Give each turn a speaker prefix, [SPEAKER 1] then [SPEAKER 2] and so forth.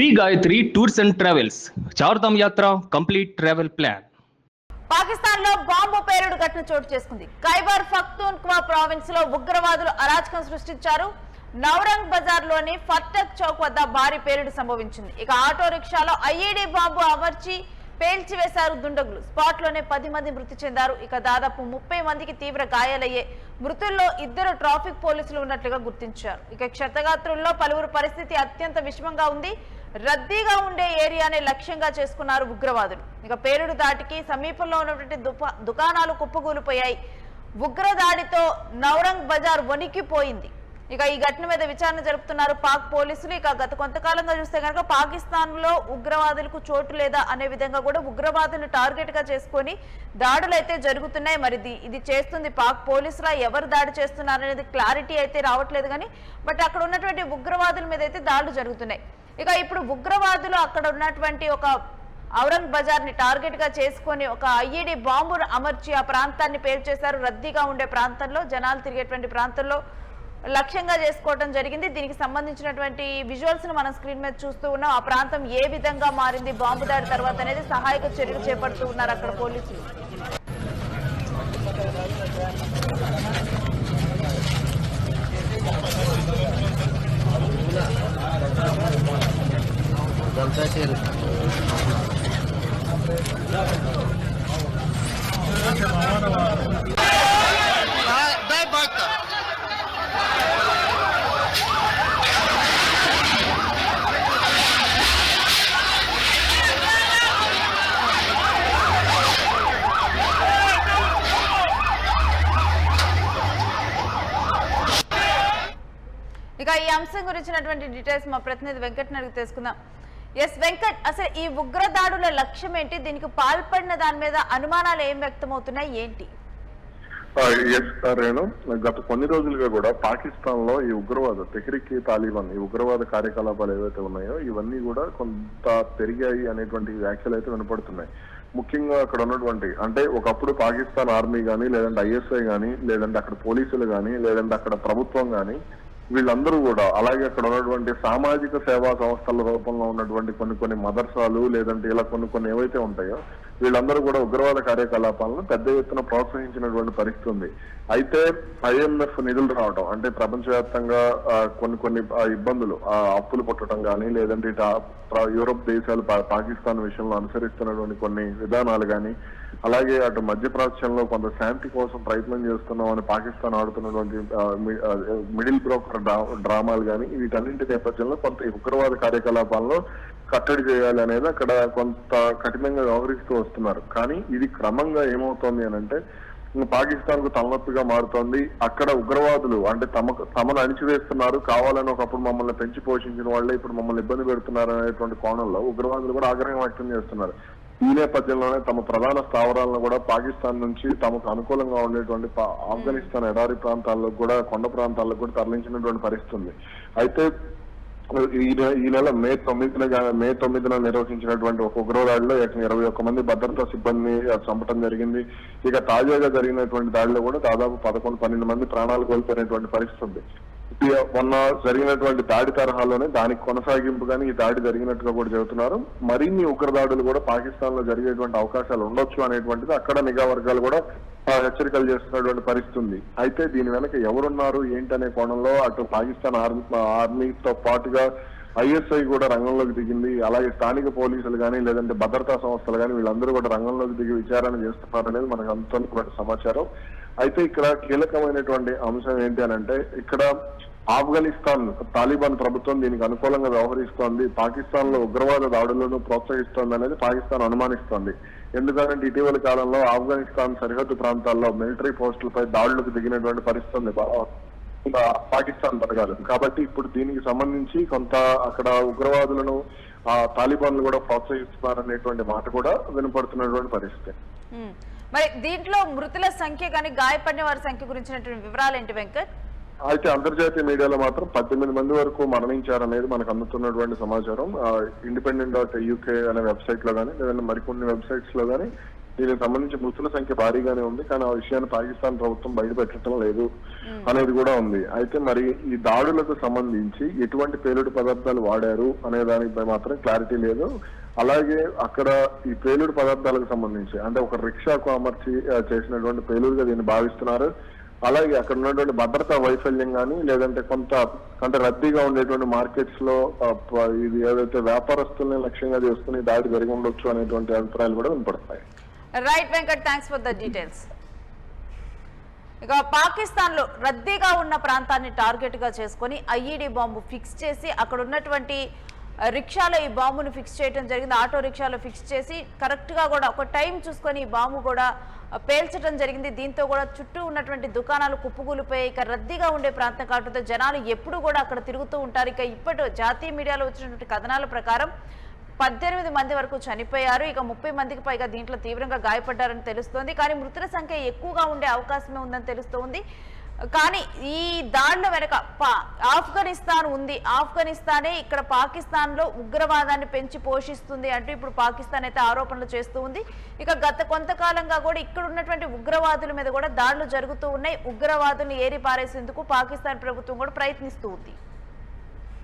[SPEAKER 1] Shri Gayatri tours and travels Chardham यात्रा complete travel plan.
[SPEAKER 2] Pakistan లో bomb పేలుడు ఘటన చోటు చేసుకుంది. ఖైబర్ పఖ్తూన్ఖ్వా ప్రావిన్స్ లో ఉగ్రవాదులు అరాచకం సృష్టించారు. నౌరంగ్ బజార్ లోని ఫట్టక్ చౌక్ వద్ద భారీ పేలుడు సంభవించింది. ఇక ఆటో రిక్షాలో ఐఈడీ బాంబు అమర్చి పేల్చివేశారు దుండగులు. స్పాట్ లోనే 10 మంది మృతి చెందారు. ఇక దాదాపు 30 మందికి తీవ్ర గాయాలయ్యే. మృతుల్లో 2 ట్రాఫిక్ పోలీసులు ఉన్నట్లుగా గుర్తించారు. ఇక క్షతగాత్రుల్లో పలువురు పరిస్థితి అత్యంత విషమంగా ఉంది. రద్దీగా ఉండే ఏరియానే లక్ష్యంగా చేసుకున్నారు ఉగ్రవాదులు. ఇక పేలుడు దాటికి సమీపంలో ఉన్నటువంటి దుకాణాలు కుప్పకూలిపోయాయి. ఉగ్రదాడితో నౌరంగ్ బజార్ వణికిపోయింది. ఇక ఈ ఘటన మీద విచారణ జరుపుతున్నారు పాక్ పోలీసులు. ఇక గత కొంతకాలంగా చూస్తే కనుక పాకిస్తాన్ లో ఉగ్రవాదులకు చోటు లేదా అనే విధంగా కూడా ఉగ్రవాదులను టార్గెట్ గా చేసుకొని దాడులు అయితే జరుగుతున్నాయి. మరి ఇది చేస్తుంది పాక్ పోలీసులా, ఎవరు దాడి చేస్తున్నారు అనేది క్లారిటీ అయితే రావట్లేదు. కానీ బట్ అక్కడ ఉన్నటువంటి ఉగ్రవాదుల మీద అయితే దాడులు జరుగుతున్నాయి. ఇక ఇప్పుడు ఉగ్రవాదులు అక్కడ ఉన్నటువంటి ఒక ఔరంగ్ బజార్ ని టార్గెట్ గా చేసుకొని ఒక ఐఈడీ బాంబును అమర్చి ఆ ప్రాంతాన్ని పేల్చేశారు. రద్దీగా ఉండే ప్రాంతంలో, జనాలు తిరిగేటువంటి ప్రాంతంలో లక్ష్యంగా చేసుకోవడం జరిగింది. దీనికి సంబంధించినటువంటి విజువల్స్ ను మనం స్క్రీన్ మీద చూస్తూ ఉన్నాం. ఆ ప్రాంతం ఏ విధంగా మారింది బాంబు దాడి తర్వాత అనేది సహాయక చర్యలు చేపడుతూ ఉన్నారు అక్కడ పోలీసులు. ఇక ఈ అంశం గురించినటువంటి డీటెయిల్స్ మా ప్రతినిధి వెంకట్ అడిగి తెలుసుకుందాం. ఎస్ వెంకట్, అసలు ఈ ఉగ్రదాడుల లక్ష్యం ఏంటి? దీనికి పాల్పడిన దాని మీద అనుమానాలు ఏం వ్యక్తమవుతున్నాయి, ఏంటి?
[SPEAKER 3] గత కొన్ని రోజులుగా కూడా పాకిస్తాన్ లో ఈ ఉగ్రవాద తెహ్రీక్ తాలిబాన్ ఈ ఉగ్రవాద కార్యకలాపాలు ఏవైతే ఉన్నాయో ఇవన్నీ కూడా కొంత పెరిగాయి అనేటువంటి వ్యాఖ్యలు అయితే వినపడుతున్నాయి. ముఖ్యంగా అక్కడ ఉన్నటువంటి అంటే ఒకప్పుడు పాకిస్తాన్ ఆర్మీ గానీ, లేదంటే ఐఎస్ఐ గానీ, లేదంటే అక్కడ పోలీసులు గానీ, లేదంటే అక్కడ ప్రభుత్వం గానీ, వీళ్ళందరూ కూడా అలాగే అక్కడ ఉన్నటువంటి సామాజిక సేవా సంస్థల రూపంలో ఉన్నటువంటి కొన్ని మదర్సాలు, లేదంటే ఇలా కొన్ని ఏవైతే ఉంటాయో వీళ్ళందరూ కూడా ఉగ్రవాద కార్యకలాపాలను పెద్ద ఎత్తున ప్రోత్సహించినటువంటి పరిస్థితి ఉంది. అయితే IMF నిధులు రావడం అంటే ప్రపంచవ్యాప్తంగా కొన్ని ఇబ్బందులు, అప్పులు పుట్టడం కానీ, లేదంటే యూరోప్ దేశాలు పాకిస్తాన్ విషయంలో అనుసరిస్తున్నటువంటి కొన్ని విధానాలు కానీ, అలాగే అటు మధ్యప్రాచ్యంలో కొంత శాంతి కోసం ప్రయత్నం చేస్తున్నామని పాకిస్తాన్ ఆడుతున్నటువంటి మిడిల్ బ్రోకర్ డ్రామాలు కానీ, వీటన్నింటి నేపథ్యంలో కొంత ఉగ్రవాద కార్యకలాపాలను కట్టడి చేయాలి అనేది అక్కడ కొంత కఠినంగా వ్యవహరిస్తూ వస్తున్నారు. కానీ ఇది క్రమంగా ఏమవుతోంది అని అంటే పాకిస్తాన్ కు తలనొప్పిగా మారుతోంది. అక్కడ ఉగ్రవాదులు అంటే తమను అణిచివేస్తున్నారు, కావాలని ఒకప్పుడు మమ్మల్ని పెంచి పోషించిన వాళ్ళే ఇప్పుడు మమ్మల్ని ఇబ్బంది పెడుతున్నారు అనేటువంటి కోణంలో ఉగ్రవాదులు కూడా ఆగ్రహం వ్యక్తం చేస్తున్నారు. ఈ నేపథ్యంలోనే తమ ప్రధాన స్థావరాలను కూడా పాకిస్తాన్ నుంచి తమకు అనుకూలంగా ఉండేటువంటి ఆఫ్ఘనిస్తాన్ ఎడారి ప్రాంతాల్లో కూడా, కొండ ప్రాంతాల్లో కూడా తరలించినటువంటి పరిస్థితి ఉంది. అయితే ఈ నెల మే 9న నిర్వహించినటువంటి ఒక ఉగ్రదాడిలో 21 మంది భద్రతా సిబ్బందిని చంపడం జరిగింది. ఇక తాజాగా జరిగినటువంటి దాడిలో కూడా దాదాపు 11-12 మంది ప్రాణాలు కోల్పోయినటువంటి పరిస్థితి ఉంది. మొన్న జరిగినటువంటి దాడి తరహాలోనే దానికి కొనసాగింపుగానే ఈ దాడి జరిగినట్టుగా కూడా చెబుతున్నారు. మరిన్ని ఉగ్రదాడులు కూడా పాకిస్తాన్ లో జరిగేటువంటి అవకాశాలు ఉండొచ్చు అనేటువంటిది అక్కడ నిఘా వర్గాలు కూడా హెచ్చరికలు చేస్తున్నటువంటి పరిస్థితి ఉంది. అయితే దీని వెనక ఎవరున్నారు ఏంటనే కోణంలో అటు పాకిస్తాన్ ఆర్మీతో పాటుగా ISI కూడా రంగంలోకి దిగింది. అలాగే స్థానిక పోలీసులు కానీ, లేదంటే భద్రతా సంస్థలు కానీ వీళ్ళందరూ కూడా రంగంలోకి దిగి విచారణ చేస్తున్నారనేది మనకు అందుతున్నటువంటి సమాచారం. అయితే ఇక్కడ కీలకమైనటువంటి అంశం ఏంటి అని అంటే ఇక్కడ ఆఫ్ఘనిస్తాన్ తాలిబాన్ ప్రభుత్వం దీనికి అనుకూలంగా వ్యవహరిస్తోంది, పాకిస్తాన్ లో ఉగ్రవాద దాడులను ప్రోత్సహిస్తోంది అనేది పాకిస్తాన్ అనుమానిస్తోంది. ఎందుకంటే ఇటీవల కాలంలో ఆఫ్ఘనిస్తాన్ సరిహద్దు ప్రాంతాల్లో మిలిటరీ పోస్టులపై దాడులకు దిగినటువంటి పరిస్థితి ఉంది పాకిస్తాన్ బలగాలు. కాబట్టి ఇప్పుడు దీనికి సంబంధించి కొంత అక్కడ ఉగ్రవాదులను తాలిబాన్లు కూడా ప్రోత్సహిస్తున్నారనేటువంటి మాట కూడా వినపడుతున్నటువంటి పరిస్థితి.
[SPEAKER 2] మరి దీంట్లో మృతుల సంఖ్య కానీ గాయపడిన వారి సంఖ్య గురించినటువంటి వివరాలు ఏంటి వెంకట్?
[SPEAKER 3] అయితే అంతర్జాతీయ మీడియాలో మాత్రం 18 మంది వరకు మరణించారనేది మనకు అందుతున్నటువంటి సమాచారం. independent.uk అనే వెబ్సైట్ లో కానీ, లేదంటే మరికొన్ని వెబ్సైట్స్ లో కానీ దీనికి సంబంధించి మృతుల సంఖ్య భారీగానే ఉంది, కానీ ఆ విషయాన్ని పాకిస్తాన్ ప్రభుత్వం బయట పెట్టడం లేదు అనేది కూడా ఉంది. అయితే మరి ఈ దాడులకు సంబంధించి ఎటువంటి పేలుడు పదార్థాలు వాడారు అనే దానిపై మాత్రం క్లారిటీ లేదు. అలాగే అక్కడ ఈ పేలుడు పదార్థాలకు సంబంధించి అంటే ఒక రిక్షాకు అమర్చి చేసినటువంటి పేలుడుగా దీన్ని భావిస్తున్నారు. అలాగే అక్కడ ఉన్నటువంటి భద్రతా వైఫల్యం కానీ లేదంటే కొంత రద్దీగా ఉండేటువంటి మార్కెట్స్ లో ఇది ఏదైతే వ్యాపారస్తుల్ని లక్ష్యంగా చేసుకుని దాడి జరిగి ఉండొచ్చు అనేటువంటి అభిప్రాయాలు కూడా వినపడతాయి.
[SPEAKER 2] Right Venkat, thanks for the details. ఇక పాకిస్తాన్ లో రద్దీగా ఉన్న ప్రాంతాన్ని టార్గెట్ గా చేసుకుని ఐఈడి బాంబు ఫిక్స్ చేసి అక్కడ ఉన్నటువంటి రిక్షాలో ఈ బాంబును ఫిక్స్ చేయడం జరిగింది. ఆటో రిక్షాలో ఫిక్స్ చేసి కరెక్ట్ గా కూడా ఒక టైం చూసుకొని ఈ బాంబు కూడా పేల్చడం జరిగింది. దీంతో కూడా చుట్టూ ఉన్నటువంటి దుకాణాలు కుప్పకూలిపోయాయి. ఇక రద్దీగా ఉండే ప్రాంతం కావడంతో జనాలు ఎప్పుడు కూడా అక్కడ తిరుగుతూ ఉంటారు. ఇక ఇప్పటి జాతీయ మీడియాలో వచ్చినటువంటి కథనాల ప్రకారం 18 మంది వరకు చనిపోయారు. ఇక 30 మందికి పైగా దీంట్లో తీవ్రంగా గాయపడ్డారని తెలుస్తోంది. కానీ మృతుల సంఖ్య ఎక్కువగా ఉండే అవకాశమే ఉందని తెలుస్తోంది. కానీ ఈ దాడుల వెనక ఆఫ్ఘనిస్తాన్ ఉంది. ఆఫ్ఘనిస్తానే ఇక్కడ పాకిస్తాన్ లో ఉగ్రవాదాన్ని పెంచి పోషిస్తుంది అంటూ ఇప్పుడు పాకిస్తాన్ అయితే ఆరోపణలు చేస్తూ ఉంది. ఇక గత కొంతకాలంగా కూడా ఇక్కడ ఉన్నటువంటి ఉగ్రవాదుల మీద కూడా దాడులు జరుగుతూ ఉన్నాయి. ఉగ్రవాదుల్ని ఏరి పారేసేందుకు పాకిస్తాన్ ప్రభుత్వం కూడా ప్రయత్నిస్తూ ఉంది.